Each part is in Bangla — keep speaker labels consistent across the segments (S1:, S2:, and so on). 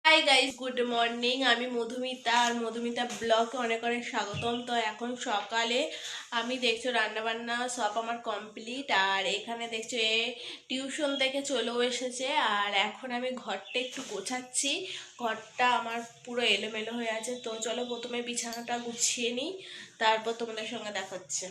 S1: Hi guys, good morning. আমি মধুমিতা আর মধুমিতা ব্লগে অনেক অনেক স্বাগতম। তো এখন সকালে আমি দেখছো রান্নাবান্না সব আমার কমপ্লিট। আর এখানে দেখছো টিউশন থেকে চলেও এসেছে। আর এখন আমি ঘরটা একটু গোছাচ্ছি। ঘরটা আমার পুরো এলোমেলো হয়ে আছে। তো চলো প্রথমে বিছানাটা গুছিয়ে নিই, তারপর তোমাদের সঙ্গে দেখা হচ্ছে।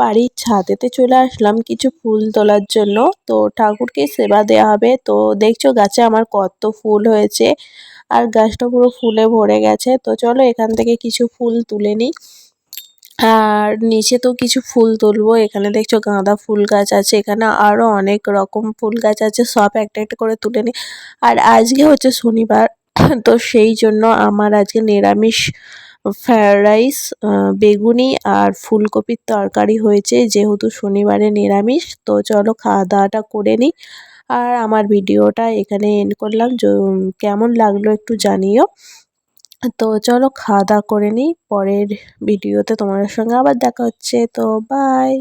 S1: বাড়ির ছাদেতে চলে আসলাম কিছু ফুল তোলার জন্য। তো ঠাকুরকে সেবা দেওয়া হবে। তো দেখছো গাছে আমার কত ফুল হয়েছে, আর গাছটা পুরো ফুলে ভরে গেছে। তো চলো এখান থেকে কিছু ফুল তুলে নিই। আর নিচে তো কিছু ফুল তুলবো। এখানে দেখছো গাঁদা ফুল গাছ আছে, এখানে আরো অনেক রকম ফুল গাছ আছে, সব একটা একটা করে তুলে নিই। আর আজকে হচ্ছে শনিবার, তো সেই জন্য আমার আজকে নিরামিষ ফ্রায়েড রাইস, বেগুনি আর ফুলকপির তরকারি হয়েছে, যেহেতু শনিবারে নিরামিষ। তো চলো খাওয়া দাওয়াটা করে নিই। আর আমার ভিডিওটা এখানে এন্ড করলাম। কেমন লাগলো একটু জানিও। তো চলো খাওয়া দাওয়া করে নিই, পরের ভিডিওতে তোমাদের সঙ্গে আবার দেখা হচ্ছে। তো বাই।